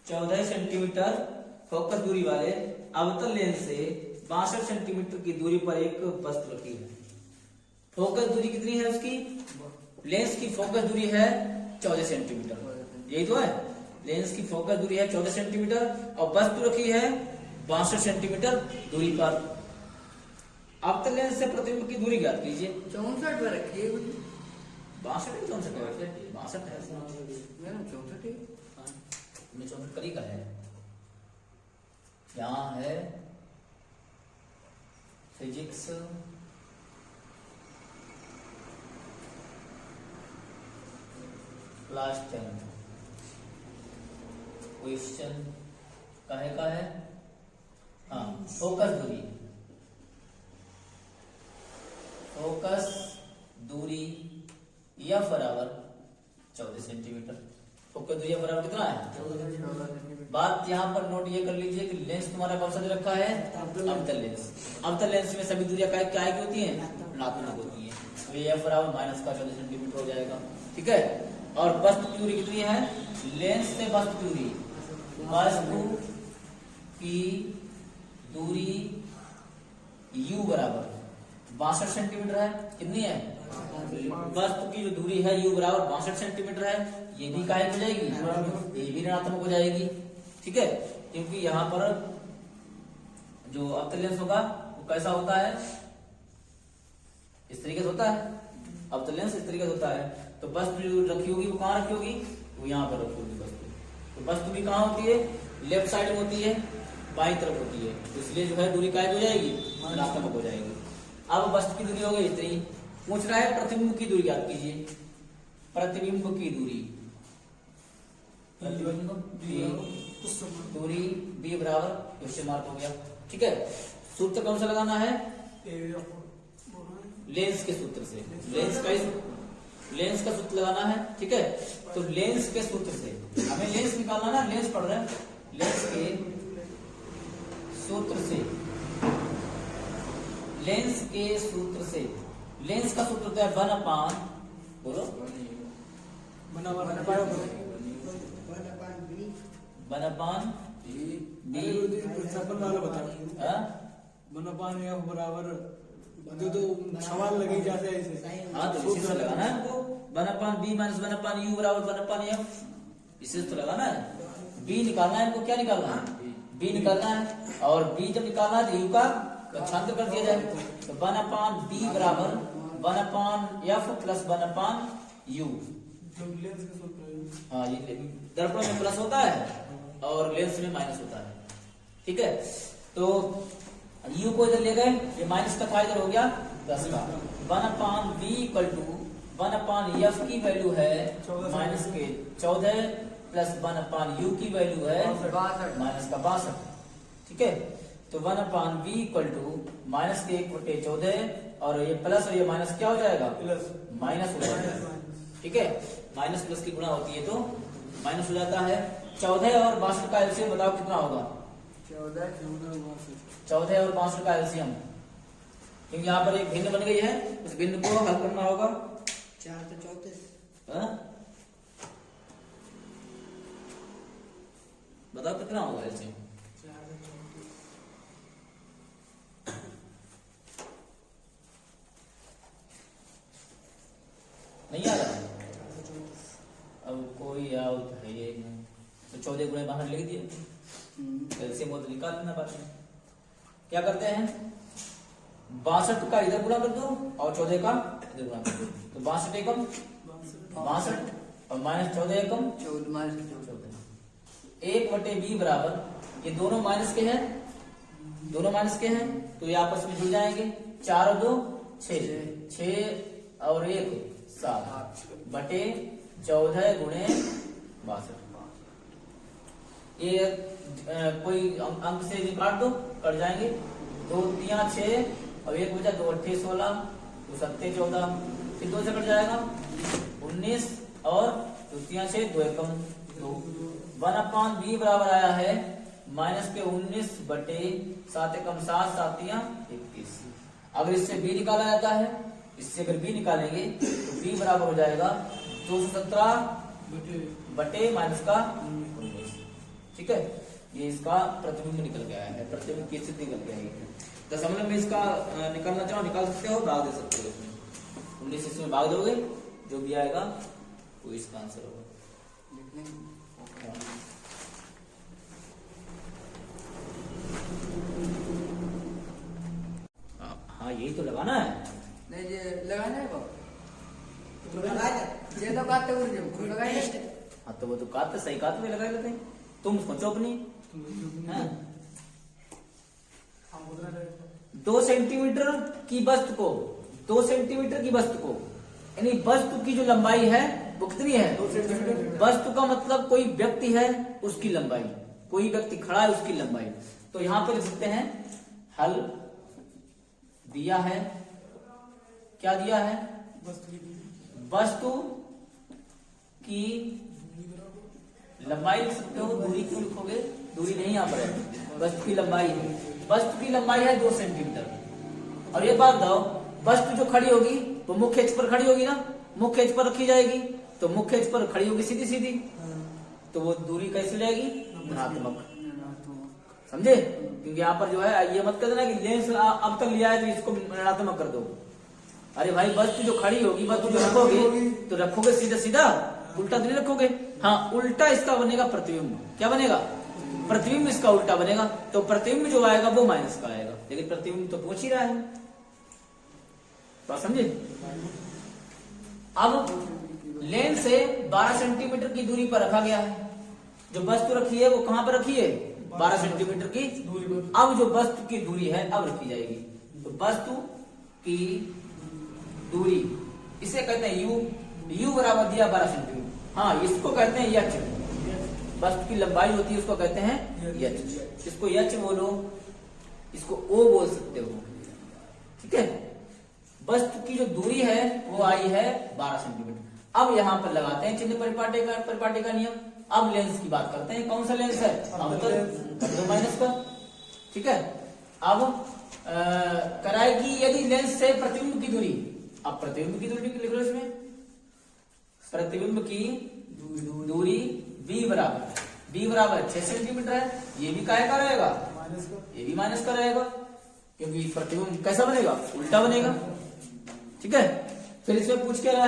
14 centimetre focus दूरी वाले अवतल लेंस से 62 सेंटीमीटर की दूरी पर एक वस्तु रखी है। फोकस दूरी कितनी है उसकी? लेंस की फोकस दूरी है 14 सेंटीमीटर, यही तो है। लेंस की फोकस दूरी है 14 सेंटीमीटर और वस्तु रखी है 62 सेंटीमीटर दूरी पर। अवतल लेंस से प्रतिबिंब की दूरी ज्ञात कीजिए। 64 पर रखी है 62 है 64 है 62 है 64 64 करी का है। यहाँ है फिजिक्स क्लास 10 क्वेश्चन काहे का है? हाँ, फोकस दूरी। फोकस दूरी F बराबर 14 सेंटीमीटर। फोकस दूरी F बराबर कितना है? बात यहाँ पर नोट ये कर लीजिए कि लेंस तुम्हारा कौन सा दे रखा है? अवतल लेंस। अवतल लेंस में सभी दूरियां क्या की होती हैं? ऋणात्मक होती है। तो ये F बराबर माइनस का 14 सेंटीमीटर हो जाएगा। ठीक है। और वस्तु की दूरी कितनी है? लेंस से वस्तु की दूरी, वस्तु की दूरी U बराबर 62 सेंटीमीटर है। कितनी है? वस्तु की जो दूरी है U बराबर 62 सेंटीमीटर है। ये भी काय हो जाएगी? ये भी ऋणात्मक हो जाएगी। ठीक है, क्योंकि यहाँ पर जो अवतल लेंस होगा वो कैसा होता है? इस तरीके से होता है। अवतल लेंस इस तरीके से होता है। तो वस्तु जो रखी होगी वो कहाँ रखी होगी? वो यहाँ पर रखी होगी वस्तु। तो वस्तु भी कहाँ होती है? लेफ्ट साइड में होती है, बाईं तरफ होती है। तो इसलिए जो है दूरी काय हो जाएगी? ऋणात्मक हो जाएगी। अब वस्तु की दूरी हो गई इतनी। पूछ रहा है प्रतिबिंब की दूरी याद कीजिए। प्रतिबिंब की दूरी, दूरी B बराबर क्वेश्चन मार्क हो गया। ठीक है, सूत्र कौन सा लगाना है? लेंस के सूत्र से। लेंस का सूत्र लगाना है। ठीक है, तो लेंस के सूत्र से हमें लेंस निकालना ना, लेंस पढ़ रहे हैं। लेंस के सूत्र से, लेंस के सूत्र से, लेंस का सूत्र होता है 1/, बोलो 1/B बराबर जो सवाल लगी जाते हैं ऐसे। हाँ, तो इसी से लगाना है हमको। 1/B माइनस 1/U बराबर 1/F, इसी से तो लगाना है। B निकालना है हमको। क्या निकालना है? B निकालना है। और B जब निकालना है तो U का छांत्र कर दिया जाए। तो 1/B बराबर 1/F प्लस 1/U। हाँ, ये दर्पण में प्लस होता है और लेंस में माइनस होता है। ठीक है, तो U को इधर ले गए, ये माइनस का था इधर हो गया 10 का। 1/B इक्वल टू 1/F की वैल्यू है माइनस के 14 प्लस 1/U की वैल्यू है माइनस का 62। ठीक है, तो 1/B इक्वल टू माइनस के 1/14 और ये प्लस और ये माइनस क्या हो जाएगा? माइनस हो जाएगा। ठीक है, माइनस प्लस की गुणा होती है तो माइनस हो जाता है। 14 और 62 का एलसीएम बताओ कितना होगा? 14 और 62 का एलसीएम, क्योंकि यहाँ पर एक भिन्न बन गई है, उस भिन्न को हल करना होगा। 4 तो 34। बताओ कितना होगा एलसीएम? नहीं आ रहा? अब कोई आउट है ये नहीं। तो 14 गुणे बाहर लिख दिए, एलसीएम हो तो निकाल लेना बाद में। क्या करते हैं? 62 का इधर गुणा कर दो और 14 का इधर गुणा कर दो। तो 62 एकम 62 और माइनस 14 एकम 14। 1/B बराबर, ये दोनों माइनस के हैं, दोनों माइनस के हैं तो ये आपस में जुड़ जाएंगे। 4 और 2 6, 6 और 1 7 बटे 14 गुणे 62। ये कोई अंक से काट दो, कट जाएंगे। 2 3 6 और 1 बचा 2 8 16 2 7 14, फिर 2 से कट जाएगा 19 और 2 3 6 2 एकम 2। 1/B बराबर आया है माइनस के 19 बटे 7 एकम 7 7 21। अगर इससे B निकाला जाता है, इससे अगर B निकालेंगे तो B बराबर हो जाएगा 217 बटे माइनस का 19। ठीक है, ये इसका प्रतिबिंब निकल गया है, प्रतिबिंब की स्थिति निकल गया है। दशमलव में इसका निकालना चाहो निकाल सकते हो, भाग दे सकते हो इसमें। 19 इसमें भाग दोगे, जो भी आएगा वो इसका आंसर होगा। हाँ यही तो लगाना है। नहीं ये लगाना है वो तो लगा ये तो बात है जो लगाए हाँ तो वो तो काट सही काट में लगा लेते हैं, तुम उसको चौपनी। हाँ? 2 सेंटीमीटर की वस्तु को 2 सेंटीमीटर की वस्तु को यानी वस्तु की जो लंबाई है वो कितनी है 2 सेंटीमीटर। वस्तु का मतलब कोई व्यक्ति है उसकी लंबाई, कोई व्यक्ति खड़ा है उसकी लंबाई। तो यहां पर लिख सकते हैं हल दिया है, क्या दिया है, वस्तु की लंबाई लिख सकते हो, दूरी क्यों लिखोगे, दूरी नहीं यहाँ पर है, वस्तु की लंबाई है, वस्तु की लंबाई है 2 सेंटीमीटर। और ये बात बताओ, वस्तु जो खड़ी होगी वो मुख्य अक्ष पर खड़ी होगी ना, मुख्य अक्ष पर रखी जाएगी, तो मुख्य अक्ष पर खड़ी होगी सीधी सीधी, तो वो दूरी कैसे हो जाएगी, ऋणात्मक। समझे, क्योंकि यहाँ पर जो है ये मत कर देना कि लेंस अब तक लिया है तो इसको ऋणात्मक कर दो। अरे भाई वस्तु जो खड़ी होगी, वस्तु जो रखोगे तो रखोगे सीधा सीधा, उल्टा तो नहीं रखोगे। हाँ उल्टा इसका बनेगा प्रतिबिंब, क्या बनेगा, प्रतिबिंब इसका उल्टा बनेगा, तो प्रतिबिंब जो आएगा वो माइनस का आएगा, लेकिन प्रतिबिंब तो पूछ ही रहा है, बात समझे। अब लेंस से 12 सेंटीमीटर की दूरी पर रखा गया है, जो वस्तु रखी है वो कहां पर रखी है, 12 सेंटीमीटर की दूरी पर। अब जो वस्तु की दूरी है अब रखी जाएगी, तो वस्तु की दूरी इसे कहते हैं यू, यू बराबर दिया 12 सेंटीमीटर। हाँ इसको कहते हैं यच, वस्तु की लंबाई होती है उसको कहते हैं यच, इसको यच बोलो, इसको ओ बोल सकते हो, ठीक है। वस्तु की जो दूरी है वो आई है 12 सेंटीमीटर। अब यहाँ पर लगाते हैं चिन्ह परिपाटी का नियम। अब लेंस की बात करते हैं, कौन सा लेंस है, अवतल माइनस का, ठीक है। अब कराएगी यदि लेंस से प्रतिबिंब की दूरी, अब प्रतिबिंब की दूरी लिख लो इसमें, प्रतिबिंब की दूरी b बराबर 6 सेंटीमीटर है, ये भी काहे का रहेगा, ये भी माइनस का रहेगा, क्योंकि प्रतिबिंब कैसा बनेगा, उल्टा बनेगा, ठीक है। फिर इसमें पूछ रहा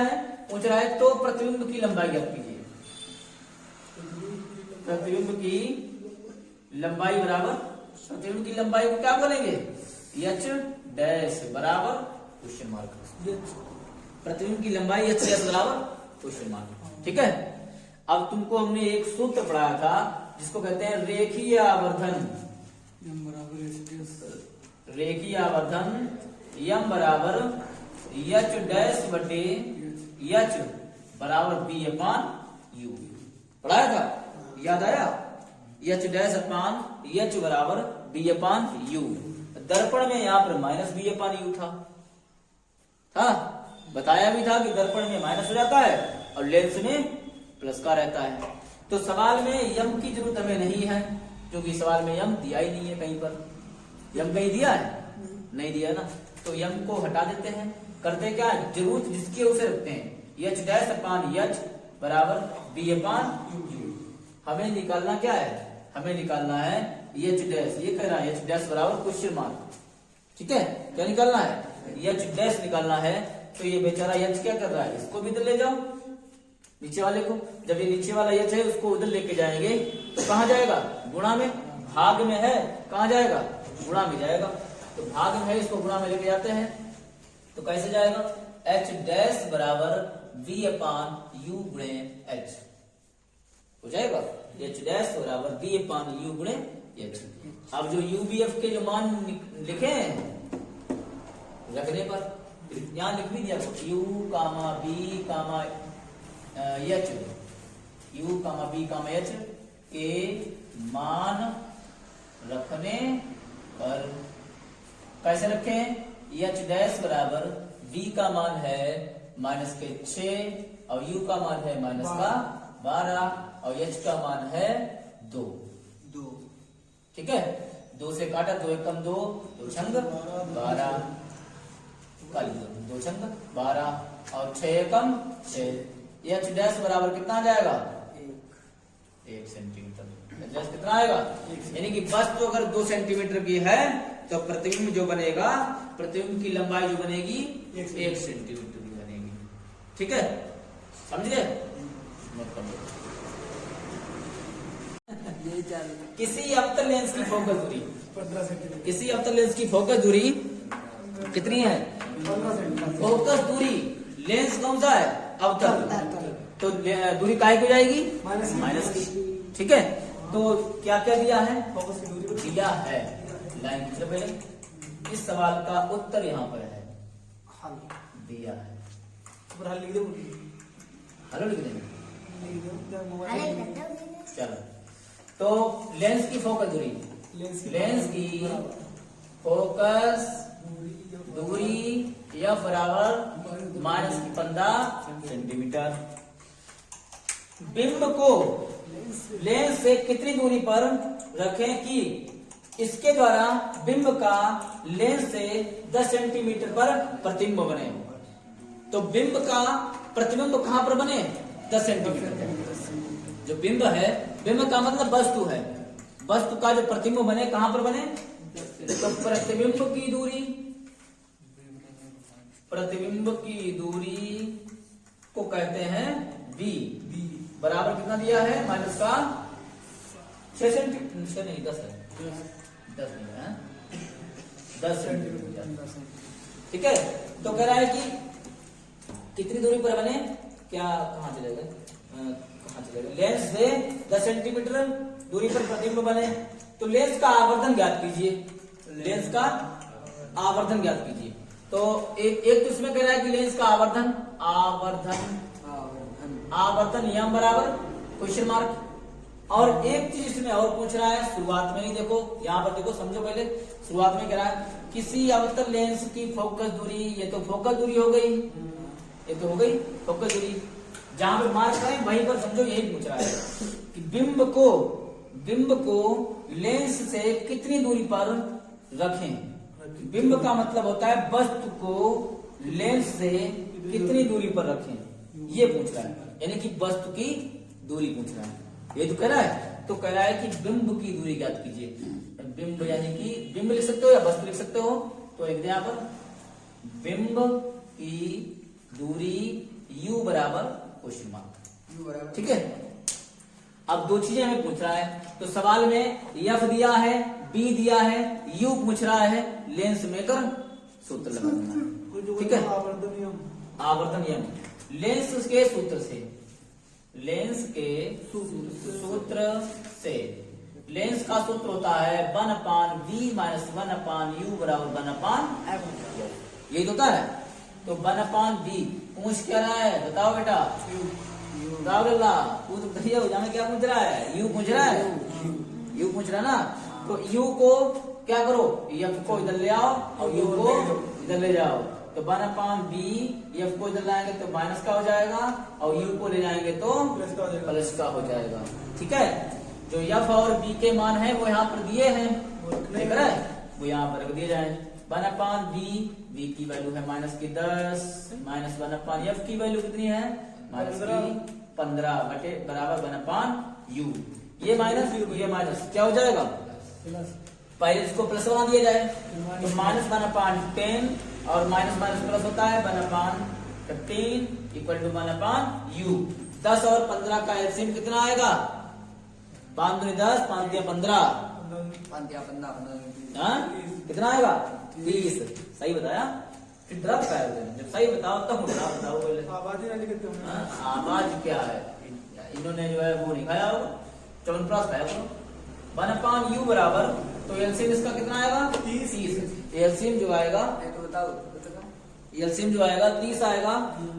है तो प्रतिबिंब की लंबाई ज्ञात कीजिए। प्रतिबिंब की लंबाई बराबर, प्रतिबिंब की लंबाई को क्या बोलेंगे, एच डैश बराबर क्वेश्चन मार्क, प्रतिबिंब की लंबाई एच डैश बराबर क्वेश्चन मार्क, ठीक है। अब तुमको हमने एक सूत्र पढ़ाया था जिसको कहते हैं रेखीय आवर्धन, रेखीय आवर्धन यम बराबर एच डैश बटे एच बराबर बी अपान यू, पढ़ाया था, याद आया, एच डैश अपान एच बराबर बी अपान यू। दर्पण में यहाँ पर माइनस बी अपान यू था, बताया भी था कि दर्पण में माइनस हो जाता है और लेंस में प्लस का रहता है। तो सवाल में यम की जरूरत हमें नहीं है, क्योंकि सवाल में यम दिया ही नहीं है, कहीं पर यम कहीं दिया है, नहीं दिया ना, तो यम को हटा देते हैं। करते क्या है, जरूरत जिसकी उसे रखते हैं, एच डैश अपान एच बराबर बी अपान यू। हमें निकालना क्या है, हमें निकालना है एच डैश, ये कह रहा है एच डैश बराबर क्वेश्चन मार्क, ठीक है। क्या निकालना है, एच डैश निकालना है, तो ये बेचारा एच क्या कर रहा है, इसको भी इधर ले जाओ, नीचे वाले को, जब ये नीचे वाला एच है उसको उधर लेके जाएंगे तो कहां जाएगा, गुणा में, भाग में है, कहां जाएगा, गुणा में जाएगा, तो भाग में है, इसको गुणा में लेके जाते हैं, तो कैसे जाएगा, एच डैश बराबर बी अपान यू गुणे एच हो जाएगा, एच डैश बराबर बी अपान यू गुणे एच। अब जो यू बी एफ के जो मान लिखे हैं रखने पर यहां लिख भी दिया, u comma b comma h, u comma b comma h के मान रखने पर कैसे रखें, एच डैश बराबर बी का मान है माइनस के 6 और यू का मान है माइनस का 12 और एच का मान है 2, ठीक है। 2 से काटा, 2 एकम 2, 2 छंग 12, 2 छंग 12 और 6 एकम 6, एच डैश बराबर कितना आ जाएगा, 1 सेंटीमीटर। एडजस्ट कितना आएगा, यानी कि वस्तु अगर 2 सेंटीमीटर की है तो प्रतिबिंब जो बनेगा, प्रतिबिंब की लंबाई जो बनेगी 1 सेंटीमीटर की बनेगी। ठीक है, समझ गए? यही चाल किसी अवतल लेंस की फोकस दूरी, 15 सेंटीमीटर, किसी अवतल लेंस की फोकस दूरी कितनी है? 15 सेंटीमीटर। फोकस दूरी, लेंस कौन सा है? अवतल, तो दूरी काय को जाएगी? माइनस की। ठीक है, तो क्या क्या दिया है? फोकस की दूरी पर दिया है लाइन खींचो पहले। इस सवाल का उत्तर यहाँ पर है, हल दिया है। ऊपर हल लिख दे, हेलो लिख देंगे, लिख दे मोबाइल। चलो। तो लेंस की फोकस दूरी, लेंस की फोकस दूरी या बराबर माइनस की 15 सेंटीमीटर। बिंब को लेंस से कितनी दूरी पर रखें कि इसके द्वारा बिंब का लेंस से 10 सेंटीमीटर पर प्रतिबिंब बने। तो बिंब का प्रतिबिंब कहां पर बने? 10 सेंटीमीटर पर। जो बिंब है, बिंब का मतलब वस्तु है, वस्तु का जो प्रतिबिंब बने कहां पर बने? तो प्रतिबिंब की दूरी, प्रतिबिंब की दूरी को कहते हैं बी। बराबर कितना दिया है? माइनस का 6 सेंटीमीटर, 6 नहीं 10 है, 10 नहीं है, 10 सेंटीमीटर। ठीक है, तो कह रहा है कि कितनी दूरी पर बने, क्या कहां चले गए, कहां चले गए? लेंस से 10 सेंटीमीटर दूरी पर प्रतिबिंब बने। तो लेंस का आवर्धन ज्ञात कीजिए, लेंस का आवर्धन ज्ञात कीजिए। तो एक तो इसमें कह रहा है कि लेंस का आवर्धन, आवर्धन नियम बराबर क्वेश्चन मार्क। और एक चीज इसमें और पूछ रहा है, शुरुआत में ही देखो, यहाँ पर देखो, समझो पहले। शुरुआत में कह रहा है किसी अवतल लेंस की फोकस दूरी, ये तो फोकस दूरी हो गई, ये तो हो गई फोकस दूरी। जहां पर मार्क करें वहीं पर समझो, यही पूछ रहा है कि बिंब को लेंस से कितनी दूरी पर रखें। बिंब का मतलब होता है वस्तु को लेंस से कितनी दूरी पर रखें, ये पूछ रहा है, यानी कि वस्तु की दूरी पूछ रहा है। ये तो कह रहा है, तो कह रहा है कि बिंब की दूरी ज्ञात कीजिए। बिंब यानी कि बिंब लिख सकते हो या वस्तु लिख सकते हो, तो लिख दे यहाँ पर बिंब की दूरी u बराबर क्वेश्चन मार्क। ठीक है, अब 2 चीजें हमें पूछ रहा है। तो सवाल में f दिया है, b दिया है, u पूछ रहा है, लेंस मेकर सूत्र लगा देना है। ठीक है, आवर्धन नियम, लेंस के सूत्र से, लेंस के सूत्र से, लेंस का सूत्र होता है 1/v माइनस 1/u बराबर 1/f। यही तो होता है। तो 1/v पूछ क्या रहा है, बताओ बेटा, पूछ बताइए, क्या पूछ रहा है? यू पूछ रहा है, यू पूछ रहा है ना। तो यू को क्या करो, एफ को इधर ले आओ और यू को इधर ले जाओ। तो 1/v, एफ को इधर लाएंगे तो माइनस का हो जाएगा और यू को ले जाएंगे तो प्लस का हो जाएगा। ठीक है, जो एफ और बी के मान है वो यहाँ पर दिए हैं, देख रहे हैं, वो यहाँ पर रख दिए जाए। 1/v, v की वैल्यू है माइनस की 10 माइनस 1/f की वैल्यू कितनी है? माइनस की 15 बटे बराबर 1/u। ये माइनस ये माइनस क्या हो जाएगा? पहले इसको प्लस बना दिया जाए, तो माइनस 1/10 और माइनस माइनस प्लस होता है 1/15 इक्वल टू 1/u। 10 और 15 का एलसीएम कितना आएगा? 5 दूनी 10, 5 दिया 15, कितना आएगा? 30। सही बताया, फिर ड्रॉप का है, जब सही बताओ तब बताओ पहले। आवाज क्या है, इन्होंने जो है वो नहीं खाया होगा, च्यवनप्राश खाया होगा। 1/u बराबर, तो एलसीएम इसका कितना आएगा? 30। एलसीएम जो आएगा, एलसीएम जो आएगा 30 आएगा।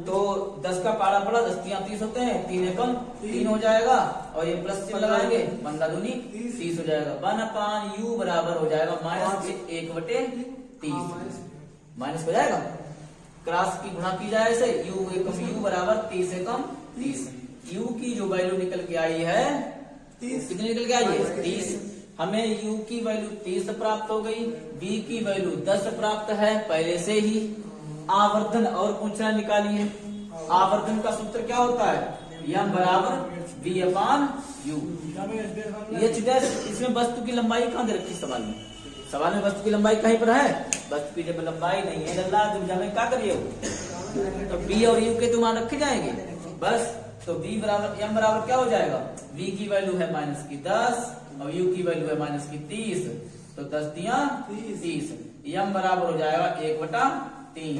तो 10 का पारा पड़ा, 10 3 30 होते हैं, 3 एकम 3 हो जाएगा और ये प्लस चिन्ह लगाएंगे, 15 दूनी 30 हो जाएगा। 1/u बराबर हो जाएगा माइनस 1/30, माइनस हो जाएगा। क्रॉस की गुणा की जाए इसे, u एकम u बराबर 30 एकम 30। u की जो वैल्यू निकल के आई है, कितनी निकल के आई है? 30। हमें u की वैल्यू 30 प्राप्त हो गई, v की वैल्यू 10 प्राप्त है पहले से ही। आवर्धन और पूछना निकालिए। आवर्धन का सूत्र क्या होता है? यम बराबर v अपान u। एच डैश इसमें वस्तु की लंबाई कहाँ दे रखी सवाल में? सवाल में वस्तु की लंबाई कहीं पर है? वस्तु की जब लंबाई नहीं है अल्लाह जब हमें क्या करिए तो b और u के तो मान रखे जाएंगे बस। तो v बराबर m बराबर क्या हो जाएगा? v की वैल्यू है -10 और u की वैल्यू है -30, तो 10 दिया 30। m बराबर हो जाएगा 1/3।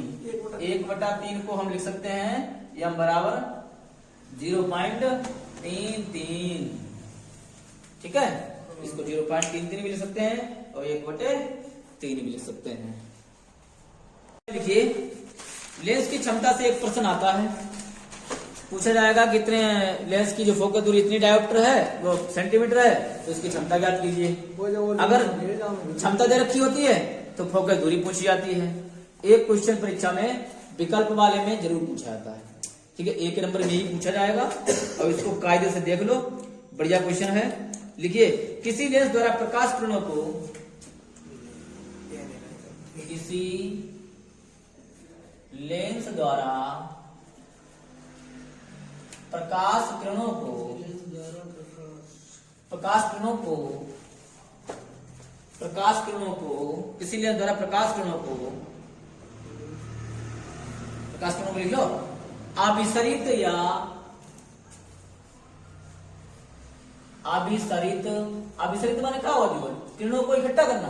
1/3 को हम लिख सकते हैं m बराबर 0.33। ठीक है, इसको 0.33 भी लिख सकते हैं और 1/3 भी लिख सकते हैं। लिखिए लेंस की क्षमता से एक प्रश्न आता है, पूछा जाएगा कितने लेंस की जो फोकस दूरी इतनी डायोप्टर है वो सेंटीमीटर है, तो इसकी क्षमता ज्ञात कीजिए। अगर क्षमता दे रखी होती है तो फोकस दूरी पूछी जाती है। एक क्वेश्चन परीक्षा में विकल्प वाले में जरूर पूछा जाता है। ठीक है, एक नंबर में ही पूछा जाएगा और इसको कायदे से देख लो, बढ़िया क्वेश्चन है। लिखिए किसी लेंस द्वारा प्रकाश किरणों को किसी लेंस द्वारा प्रकाश किरणों को किसी लेंस द्वारा प्रकाश किरणों को लिख लो अभिसरित या अभिसरित माने क्या हुआ जीवन? किरणों को इकट्ठा करना।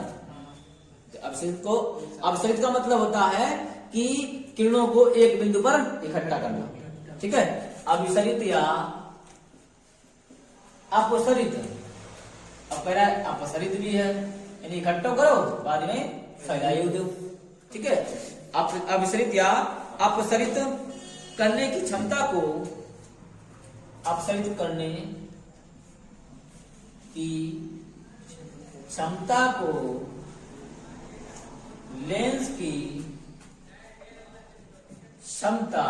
अभिसरित का मतलब होता है कि किरणों को एक बिंदु पर इकट्ठा करना। ठीक है, अभिसरित या अपसरित। अब कह रहा है अपसरित भी है, यानी इकट्ठा करो बाद में फैलाइए दो। ठीक है, अभिसरित या अपसरित करने की क्षमता को अपसरित करने की क्षमता को लेंस की क्षमता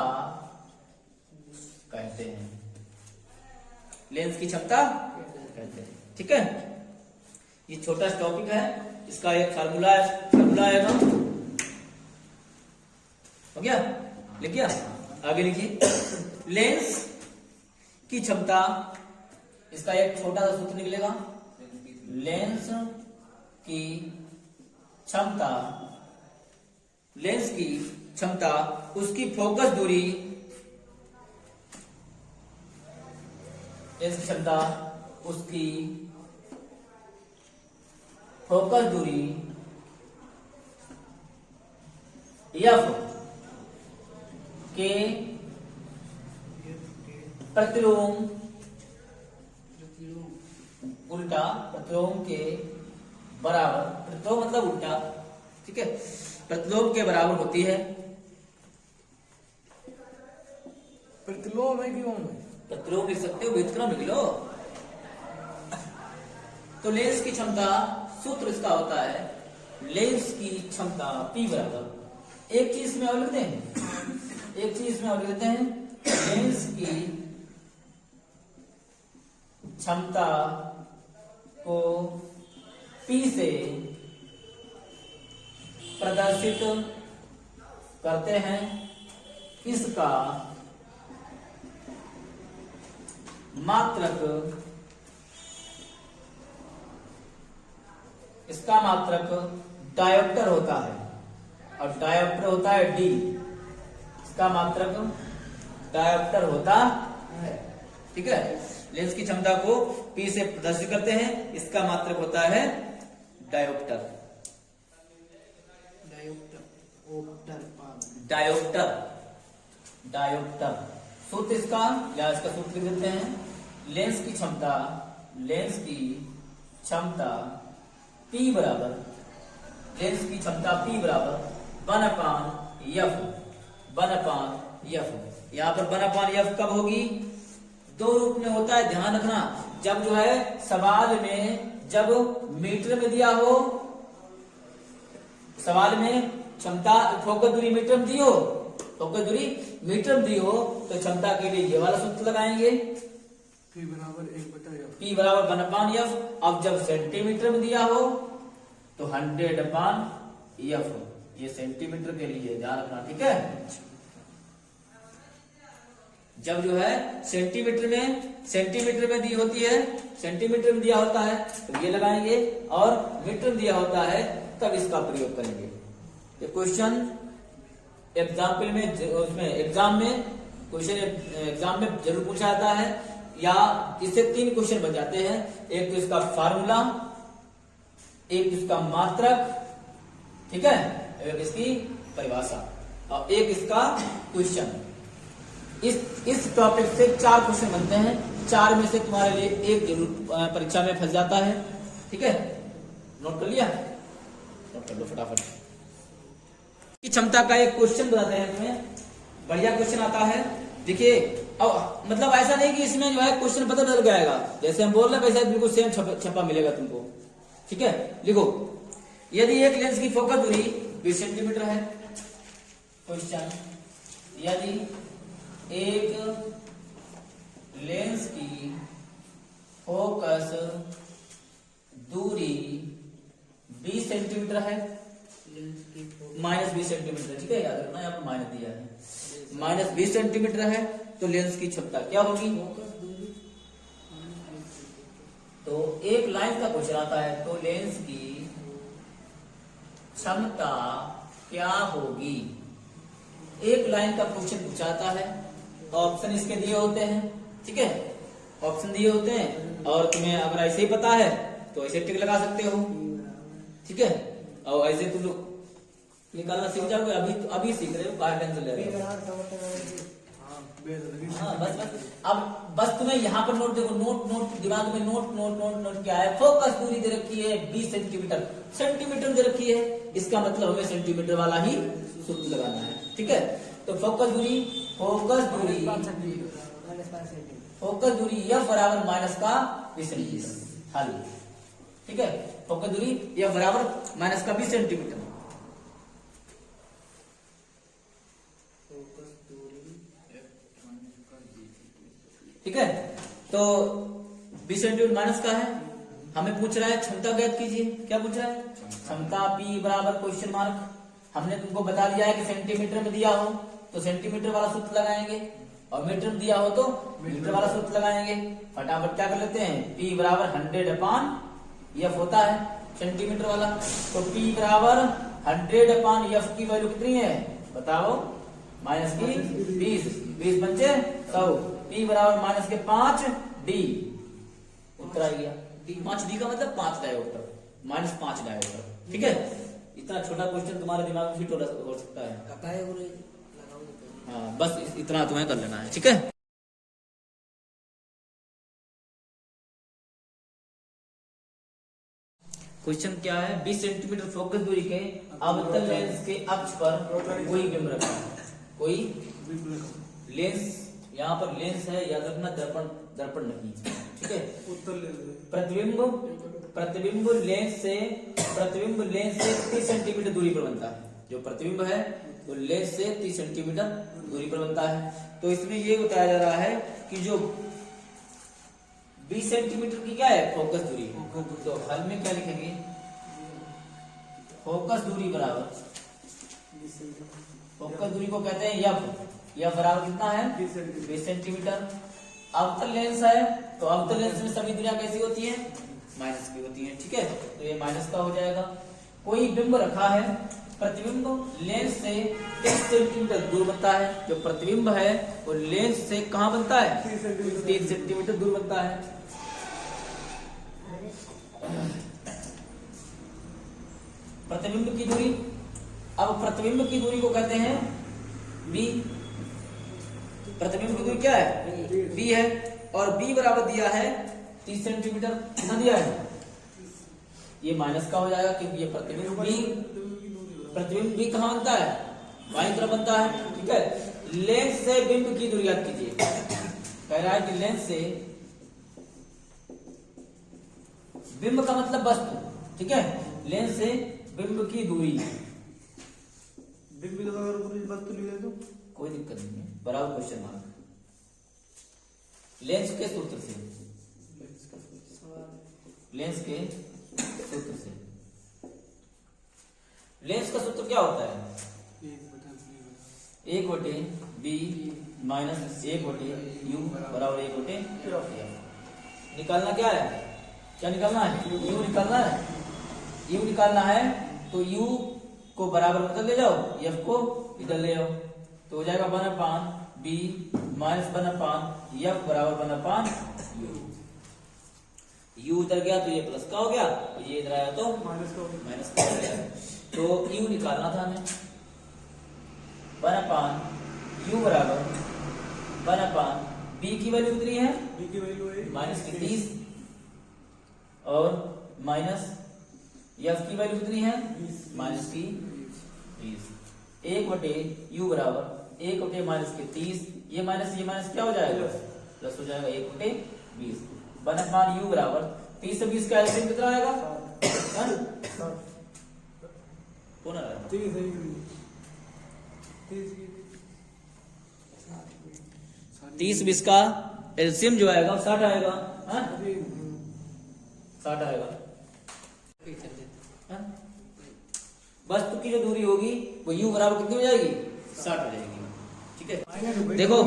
कहते हैं। लेंस की क्षमता कहते हैं। ठीक है, ये छोटा सा टॉपिक है, इसका एक फार्मूला आएगा। हो गया, लिख गया? आगे लिखिए लेंस की क्षमता, इसका एक छोटा सा सूत्र निकलेगा। लेंस की क्षमता उसकी फोकस दूरी, लेंस की क्षमता उसकी फोकस दूरी f के प्रतिलोम उल्टा, प्रतिलोम के बराबर, प्रतिलोम मतलब उल्टा। ठीक है, प्रतिलोम के बराबर होती है। प्रतिलोम है कि ओम है? प्रतिलोम लिख सकते हो, व्युत्क्रम लिख लो। तो लेंस की क्षमता सूत्र इसका होता है लेंस की क्षमता P बराबर, एक चीज में और लिख दें, लेंस की क्षमता को P से प्रदर्शित करते हैं। इसका मात्रक डायोप्टर होता है और डायोप्टर होता है D। इसका मात्रक डायोप्टर होता है। ठीक है, लेंस की क्षमता को P से प्रदर्शित करते हैं, इसका मात्रक होता है डायोप्टर। डायोप्टर सूत्र इसका, या इसका सूत्र लिख देते हैं। लेंस की क्षमता P बराबर 1/f। यहाँ पर 1/f कब होगी? दो रूप में होता है, ध्यान रखना। जब जो है सवाल में जब मीटर में दिया हो, सवाल में क्षमता फोकस दूरी मीटर में दी हो, फोकस दूरी मीटर में दी हो, तो क्षमता के लिए ये वाला सूत्र लगाएंगे P बराबर 1/f। P बराबर 1/f। अब जब सेंटीमीटर में दिया हो तो 100/f, ये सेंटीमीटर के लिए ध्यान रखना। ठीक है, जब जो है सेंटीमीटर में दी होती है, सेंटीमीटर में दिया होता है तो ये लगाएंगे, और मीटर में दिया होता है तब इसका प्रयोग करेंगे। ये क्वेश्चन एग्जाम्पल में, उसमें एग्जाम में जरूर पूछा जाता है, या इससे 3 क्वेश्चन बन जाते हैं। एक तो इसका फार्मूला, एक इसका मात्रक, ठीक है, एक इसकी परिभाषा, और एक इसका क्वेश्चन। इस टॉपिक से 4 क्वेश्चन बनते हैं। 4 में से तुम्हारे लिए एक जरूर परीक्षा में फंस जाता है, ठीक है। नोट कर लिया, नोट कर लो फटाफट। की क्षमता का एक क्वेश्चन बताते हैं तुम्हें, बढ़िया क्वेश्चन आता है। देखिए, अब मतलब ऐसा नहीं कि इसमें जो है क्वेश्चन बदल जाएगा, जैसे हम बोल रहे हैं वैसे बिल्कुल सेम छपा मिलेगा तुमको, ठीक है। लिखो, यदि एक लेंस की फोकस दूरी 20 सेंटीमीटर है, क्वेश्चन, यदि एक लेंस की फोकस दूरी 20 सेंटीमीटर है, -20 सेंटीमीटर, ठीक है, याद रखना यहाँ पर माइनस दिया है, -20 सेंटीमीटर है, तो लेंस की क्षमता क्या होगी? तो एक लाइन का क्वेश्चन आता है, तो लेंस की क्षमता क्या होगी? एक लाइन का क्वेश्चन पूछा जाता है, ऑप्शन इसके दिए होते हैं, ठीक है, ऑप्शन दिए होते हैं, और तुम्हें अगर ऐसे ही पता है तो ऐसे टिक लगा सकते हो, ठीक है। और ऐसे तुम लोग निकालना सीख जाओगे, अभी सीख रहे हो, बाहर टेंशन ले रहे हो। हाँ, बस तुम्हें यहाँ पर नोट देखो, नोट दिमाग में नोट क्या है? फोकस दूरी दे रखी है 20 सेंटीमीटर, सेंटीमीटर दे रखी है, इसका मतलब हमें सेंटीमीटर वाला ही सूत्र लगाना है, ठीक है। तो फोकस दूरी F बराबर माइनस का 20 सेंटीमीटर, हल, ठीक है। फोकस दूरी F बराबर माइनस का 20 सेंटीमीटर, ठीक है। तो 20 सेंटीमीटर माइनस का है, हमें पूछ रहा है क्षमता ज्ञात कीजिए। क्या पूछ रहा है? क्षमता P बराबर क्वेश्चन मार्क। हमने तुमको बता दिया है कि सेंटीमीटर में दिया हो तो सेंटीमीटर वाला सूत्र लगाएंगे, और मीटर में दिया हो तो मीटर वाला सूत्र लगाएंगे। फटाफट क्या कर लेते हैं, P बराबर 100/F होता है सेंटीमीटर वाला, तो P बराबर 100/F की वैल्यू कितनी है बताओ? माइनस की 20 पंचे 100, P बराबर माइनस के 5D, उत्तर आ गया। 5D का मतलब 5 डायोप्टर, -5 डायोप्टर, ठीक है। इतना छोटा क्वेश्चन तुम्हारे दिमाग में फिट हो सकता है। हाँ, बस इतना तुम्हें कर लेना है, ठीक है। क्वेश्चन क्या है? 20 सेंटीमीटर फोकस दूरी के अवतल लेंस के अक्ष पर कोई बिंब रखा है, कोई लेंस, यहाँ पर लेंस है, याद रखना, दर्पण नहीं, ठीक है। प्रतिबिंब लेंस से 30 सेंटीमीटर दूरी पर बनता है। जो प्रतिबिंब है वो लेंस से 30 सेंटीमीटर दूरी पर बनता है। तो इसमें ये बताया जा रहा है कि जो 20 सेंटीमीटर की क्या है फोकस दूरी, तो हल में क्या लिखेंगे? फोकस दूरी बराबर, फोकस दूरी को कहते हैं F बराबर कितना है? 20 सेंटीमीटर। अवतल लेंस है तो अवतल लेंस में सभी दूरियां कैसी होती है? माइनस की होती है, ठीक है। तो ये माइनस का हो जाएगा। कोई बिंब रखा है, प्रतिबिंब लेंस से 30 सेंटीमीटर दूर बनता है। जो प्रतिबिंब है वो लेंस से कहां बनता है? 30 सेंटीमीटर दूर बनता है। प्रतिबिंब की दूरी, अब प्रतिबिंब की दूरी को कहते हैं B। प्रतिबिंब की दूरी क्या है? B है, और B बराबर दिया है 30 सेंटीमीटर, कितना दिया है? ये माइनस का हो जाएगा क्योंकि ये प्रतिबिंब B कहां बनता है? बाईं तरफ बनता है, ठीक है। लेंस से बिंब की दूरी याद कीजिए, कह रहा है कि लेंस से बिंब का मतलब वस्तु, ठीक है। लेंस से बिंब की दूरी, बिंब अगर वस्तु लिखे तो कोई दिक्कत नहीं है, बराबर क्वेश्चन मार्क। लेंस के सूत्र से, लेंस के सूत्र से, लेंस का सूत्र क्या होता है? 1/B माइनस 1/u बराबर 1/f। निकालना क्या है, क्या निकालना है, u निकालना है। u निकालना है तो u को बराबर मतलब ले जाओ, f को इधर ले आओ, तो हो जाएगा 1/b माइनस 1/f बराबर 1/u। u उधर गया तो ये प्लस का हो गया, और ये इधर आया तो माइनस का हो गया। तो u निकालना था हमें, 1/u बराबर 1/b की वैल्यू कितनी है, b की वैल्यू है माइनस 30, और माइनस f की वैल्यू कितनी है, माइनस की 20। 1/u बराबर 1/-30, ये माइनस क्या हो जाएगा, प्लस हो जाएगा 1/20। 1/u बराबर 30 से 20 का एलसीएम कितना आएगा, कौन आएगा, 30-20 का एलसीएम जो आएगा 60 आएगा, 60 आएगा। वस्तु की जो दूरी होगी वो u बराबर कितनी हो जाएगी, 60 हो जाएगी। ठीक है, देखो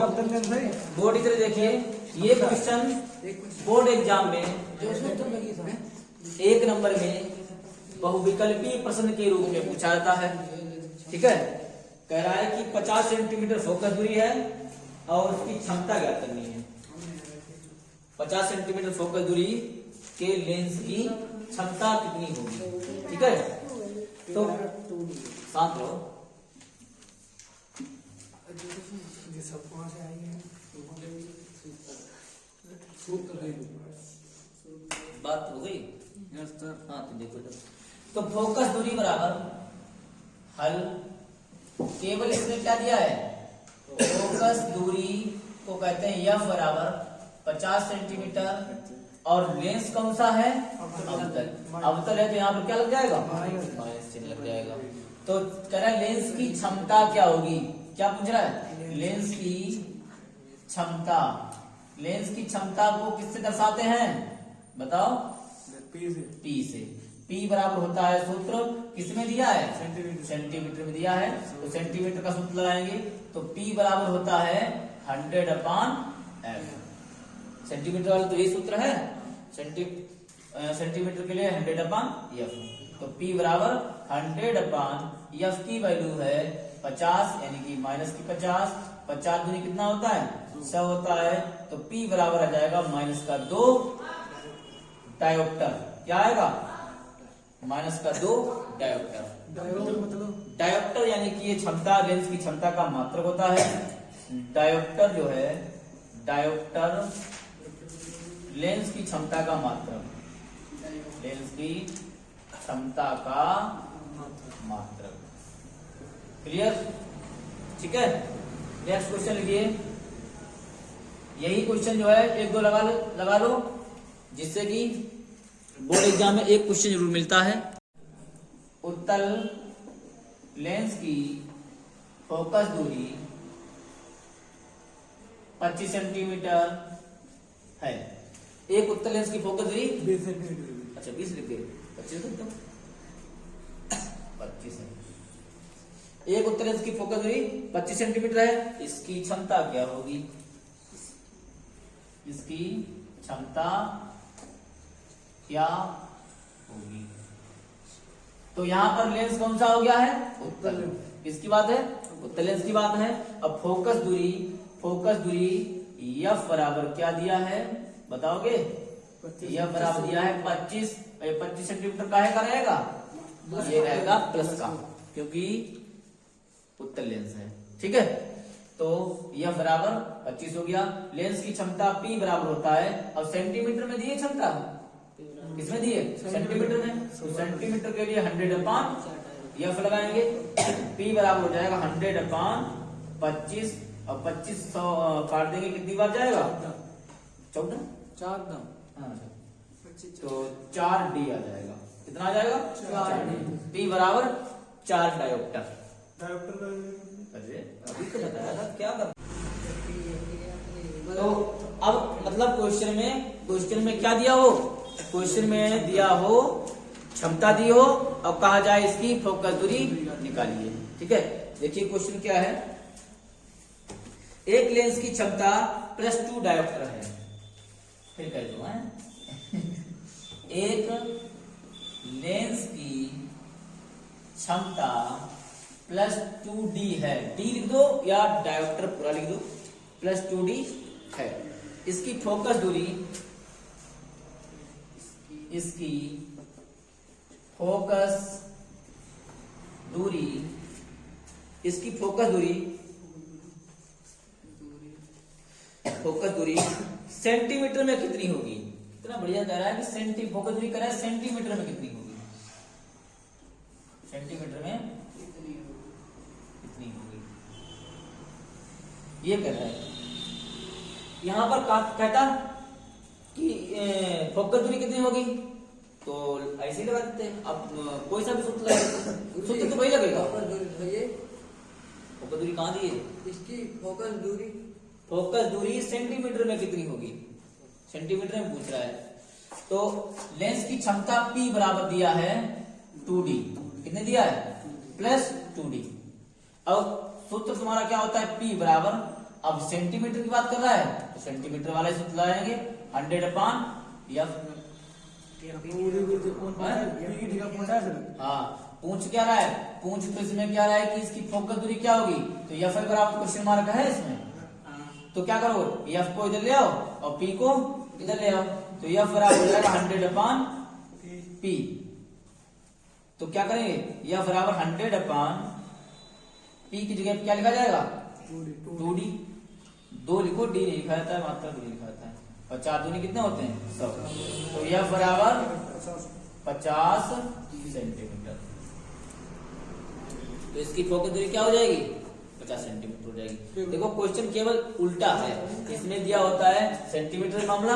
बोर्ड इधर देखिए, ये क्वेश्चन बोर्ड एग्जाम में 1 नंबर में बहुविकल्पीय प्रश्न के रूप में पूछा जाता है। ठीक है, कह रहा है कि 50 सेंटीमीटर फोकस दूरी है और उसकी क्षमता ज्ञात करनी है। 50 सेंटीमीटर फोकस दूरी के लेंस की क्षमता कितनी होगी। ठीक है, तो शांत रहो, बात हो गई। हाँ तो देखो, तो फोकस दूरी बराबर हल, केवल इसमें क्या दिया है, फोकस दूरी को कहते हैं f बराबर 50 सेंटीमीटर, और लेंस कौन सा है, अवतल। अवतल है तो यहाँ पर क्या लग जाएगा, माइनस चिन्ह लग जाएगा। तो कह रहा है लेंस की क्षमता क्या होगी, क्या पूछ रहा है, लेंस की क्षमता। लेंस की क्षमता को किससे दर्शाते हैं, बताओ, P से। P बराबर होता है, सूत्र किसमें दिया है, सेंटीमीटर में दिया है, तो सेंटीमीटर का सूत्र लगाएंगे तो P बराबर होता है 100/f। सेंटीमीटर वाला तो ये सूत्र है, सेंटीमीटर के लिए 100/f। तो P बराबर 100/f की वैल्यू है 50, यानी कि माइनस की 50, 50 दूनी कितना होता है, 100 होता है। तो P बराबर आ जाएगा -2 डायोप्टर। क्या आएगा, -2 डायोप्टर। डायोप्टर यानी कि ये क्षमता, लेंस की क्षमता का मात्रक होता है। डायोप्टर जो है, डायोप्टर लेंस की क्षमता का मात्रक, लेंस की क्षमता का मात्रक। क्लियर, ठीक है। नेक्स्ट क्वेश्चन लिखिए, यही क्वेश्चन जो है 1-2 लगा लो, जिससे कि बोर्ड एग्जाम में एक क्वेश्चन जरूर मिलता है। उत्तल लेंस की फोकस दूरी 25 सेंटीमीटर है। एक उत्तल लेंस की फोकस दूरी 20 सेंटीमीटर। अच्छा 20 लिख दे, 25 लिख दो, 25 है। एक उत्तल लेंस की फोकस दूरी 25 सेंटीमीटर है। इसकी क्षमता क्या होगी, इसकी क्षमता क्या होगी। तो यहां पर लेंस कौन सा हो गया है, उत्तल। किसकी बात है, उत्तल लेंस की बात है। अब फोकस दूरी f बराबर क्या दिया है, बताओगे, f बराबर दिया है 25 सेंटीमीटर का है, का रहेगा, ये रहेगा प्लस का, क्योंकि उत्तल लेंस है। ठीक है, तो यह बराबर 25 हो गया। लेंस की क्षमता P बराबर होता है, अब सेंटीमीटर में दिए क्षमता, किसमें दिए, सेंटीमीटर में, तो सेंटीमीटर के लिए 100/f लगाएंगे। P बराबर हो जाएगा 100/25, और 25 काट देंगे, कितनी बार जाएगा, 14, 4 हाँ, तो 4D आ जाएगा। कितना आ जाएगा, 4D। P बराबर 4 डायोप्टर। अरे अभी तो बताया था, क्या कर। तो अब मतलब क्वेश्चन में क्या दिया हो, क्वेश्चन में दिया हो क्षमता दी हो, अब कहा जाए इसकी फोकस दूरी निकालिए। ठीक है, देखिए क्वेश्चन क्या है, एक लेंस की क्षमता +2 डायोप्टर है। फिर कह दो है एक लेंस की क्षमता +2D है। D लिख दो या डायोप्टर पूरा लिख दो, +2D है। इसकी फोकस दूरी, इसकी फोकस दूरी, इसकी फोकस दूरी सेंटीमीटर में कितनी होगी? इतना बढ़िया कह रहा है कि फोकस दूरी कह रहा है सेंटीमीटर में कितनी होगी, सेंटीमीटर में कितनी होगी ये कह रहा है। यहां पर कहता कि फोकस दूरी कितनी होगी, तो ऐसे ही लगा देते हैं। अब कोई सा भी सूत्र लगाए सूत्र तो वही लगेगा। फोकस दूरी कहां दी है? इसकी फोकस दूरी सेंटीमीटर में कितनी होगी, सेंटीमीटर में पूछ रहा है। तो लेंस की क्षमता P बराबर दिया है 2D, कितने दिया है +2D। अब सूत्र तुम्हारा क्या होता है P बराबर, अब सेंटीमीटर की बात कर रहा है तो सेंटीमीटर वाला सूत्र लगाएंगे 100/F। हाँ पूछ क्या रहा है, पूछ तो इसमें क्या रहा है कि इसकी फोकस दूरी क्या होगी, तो F बराबर क्वेश्चन मार्क है इसमें। तो क्या करो, F को इधर ले आओ और P को इधर ले आओ, तो F बराबर हो जाएगा 100/P। तो क्या करेंगे, F बराबर 100/P की जगह क्या लिखा जाएगा 2D। 2 लिखो, D नहीं लिखा जाता है, मात्रा 2 लिखा जाता है। 50 दूनी कितने होते हैं 100, तो F बराबर 50 सेंटीमीटर। तो इसकी फोकस दूरी क्या हो जाएगी 50 सेंटीमीटर हो जाएगी। देखो क्वेश्चन केवल उल्टा है, इसमें दिया होता है सेंटीमीटर में मामला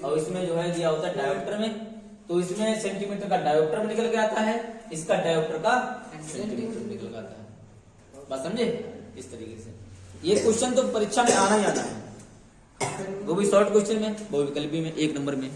और इसमें जो है दिया होता है डायोप्टर में। तो इसमें सेंटीमीटर का डायोप्टर में निकल के आता है, इसका डायोप्टर का सेंटीमीटर में निकल के आता है। बात समझे? इस तरीके से ये क्वेश्चन तो परीक्षा में आना ही आना है, वो भी शॉर्ट क्वेश्चन में, वो विकल्पी में 1 नंबर में।